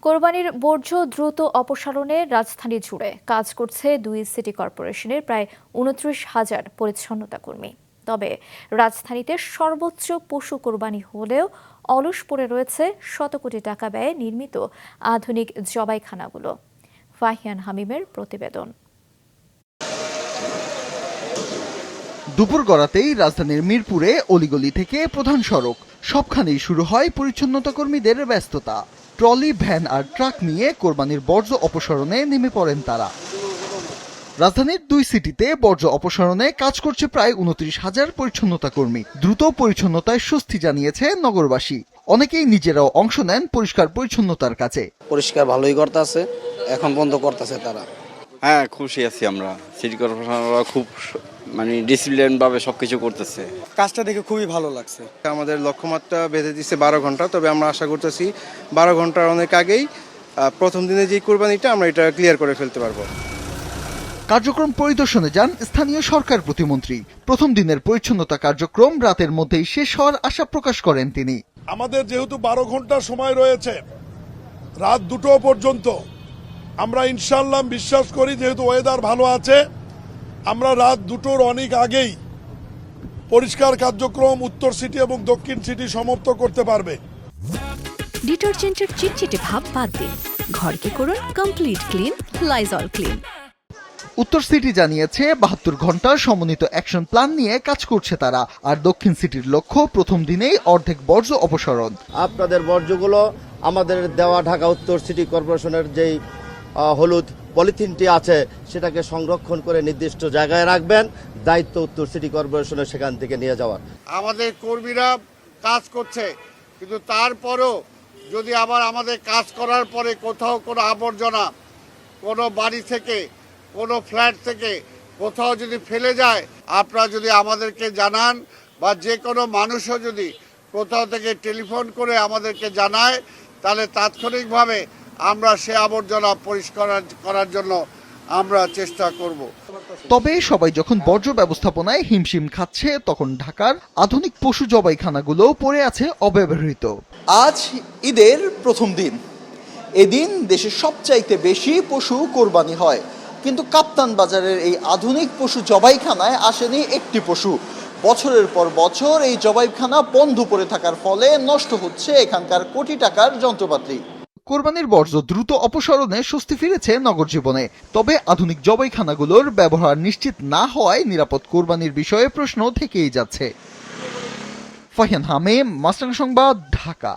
কোরবানির বর্জ্য দ্রুত অপসারণে রাজধানী জুড়ে কাজ করছে দুই সিটি কর্পোরেশনের প্রায় ২৯,০০০ পরিচ্ছন্নতা কর্মী। তবে রাজধানীতে সর্বোচ্চ পশু কোরবানি হলেও অলস পড়ে রয়েছে শত কোটি টাকা ব্যয়ে নির্মিত আধুনিক জবাইখানাগুলো। ফাহিয়ান হামিমের প্রতিবেদন। দুপুর গড়াতেই রাজধানীর মিরপুরে অলিগলি থেকে প্রধান সড়ক সবখানেই শুরু হয় পরিচ্ছন্নতা কর্মীদের ব্যস্ততা। ট্রলি, ভ্যান আর ট্রাক নিয়ে কোরবানির বর্জ্য অপসারণে নেমে পড়েন তারা। রাজধানীর দুই সিটিতে বর্জ্য অপসারণে কাজ করছে প্রায় ২৯,০০০ পরিচ্ছন্নতা কর্মী। দ্রুত পরিচ্ছন্নতায় স্বস্তি জানিয়েছে নগরবাসী। অনেকেই নিজেরাও অংশ নেন পরিষ্কার পরিচ্ছন্নতার কাজে। পরিষ্কার ভালোই করতেছে, এখন বন্ধ করতেছে তারা। হ্যাঁ, খুশি আছি আমরা। সিটি কর্পোরেশনরা খুব ডিসিপ্লিন ভাবে সবকিছু করতেছে। কাজটা দেখে খুবই ভালো লাগছে। আমাদের লক্ষ্যমাত্রা বেঁধে দিচ্ছে ১২ ঘন্টা, তবে আমরা আশা করতেছি ১২ ঘন্টার অনেক আগেই প্রথম দিনে যে কোরবানিটা আমরা এটা ক্লিয়ার করে ফেলতে পারবো। কার্যক্রম পরিদর্শনে যান স্থানীয় সরকার প্রতিমন্ত্রী। প্রথম দিনের পরিচ্ছন্নতা কার্যক্রম রাতের মধ্যেই শেষ হওয়ার আশা প্রকাশ করেন তিনি। আমাদের যেহেতু ১২ ঘন্টা সময় রয়েছে, রাত ২টো পর্যন্ত, আমরা ইনশাল্লাহ বিশ্বাস করি যেহেতু ওয়েদার ভালো আছে, আমরা রাত ২টোর অনেক আগেই পরিষ্কার কার্যক্রম উত্তর সিটি এবং দক্ষিণ সিটি সমাপ্ত করতে পারবে। ডিটারজেন্টের চিটচিটে ভাব বাদ দিন, ঘরকে করুন কমপ্লিট ক্লিন লাইজল ক্লিন। উত্তর সিটি জানিয়েছে ৭২ ঘন্টার সমন্বিত অ্যাকশন প্ল্যান নিয়ে কাজ করছে তারা। আর দক্ষিণ সিটির লক্ষ্য প্রথম দিনেই অর্ধেক বর্জ্য অপসারণ। আপনাদের বর্জ্যগুলো আমাদের দেওয়া ঢাকা উত্তর সিটি কর্পোরেশনের যেই হলুদ পলিথিনটি আছে সেটাকে সংরক্ষণ করে নির্দিষ্ট জায়গায় রাখবেন। দায়িত্ব উত্তর সিটি কর্পোরেশনের সেখান থেকে নিয়ে যাওয়ার। আমাদের কর্মীরা কাজ করছে, কিন্তু তারপরও যদি আবার আমাদের কাজ করার পরে কোথাও কোনো আবর্জনা কোনো বাড়ি থেকে কোনো ফ্ল্যাট থেকে কোথাও যদি ফেলে যায়, আপনারা যদি আমাদেরকে জানান বা যে কোনো মানুষও যদি কোথাও থেকে টেলিফোন করে আমাদেরকে জানায়, তাহলে তাৎক্ষণিকভাবে আমরা সে আবর্জনা পরিষ্কার করার জন্য আমরা চেষ্টা করব। তবে সবাই যখন বর্জ্য ব্যবস্থাপনায় হিমশিম খাচ্ছে, তখন ঢাকার আধুনিক পশু জবাইখানাগুলো পড়ে আছে অব্যবহৃত। আজ ঈদের প্রথম দিন। এদিন দেশের সবচাইতে বেশি পশু কোরবানি হয়, কিন্তু কাপ্তান বাজারের এই আধুনিক পশু জবাইখানায় আসেনি একটি পশু। বছরের পর বছর এই জবাইখানা বন্ধ পড়ে থাকার ফলে নষ্ট হচ্ছে এখানকার কোটি টাকার যন্ত্রপাতি। কোরবানির বর্জ্য দ্রুত অপসারণে স্বস্তি ফিরেছে নগর জীবনে। তবে আধুনিক জবাইখানাগুলোর ব্যবহার নিশ্চিত না হওয়ায় নিরাপদ কোরবানির বিষয়ে প্রশ্ন থেকেই যাচ্ছে। ফাহিয়ান হামিম, মাছরাঙা সংবাদ, ঢাকা।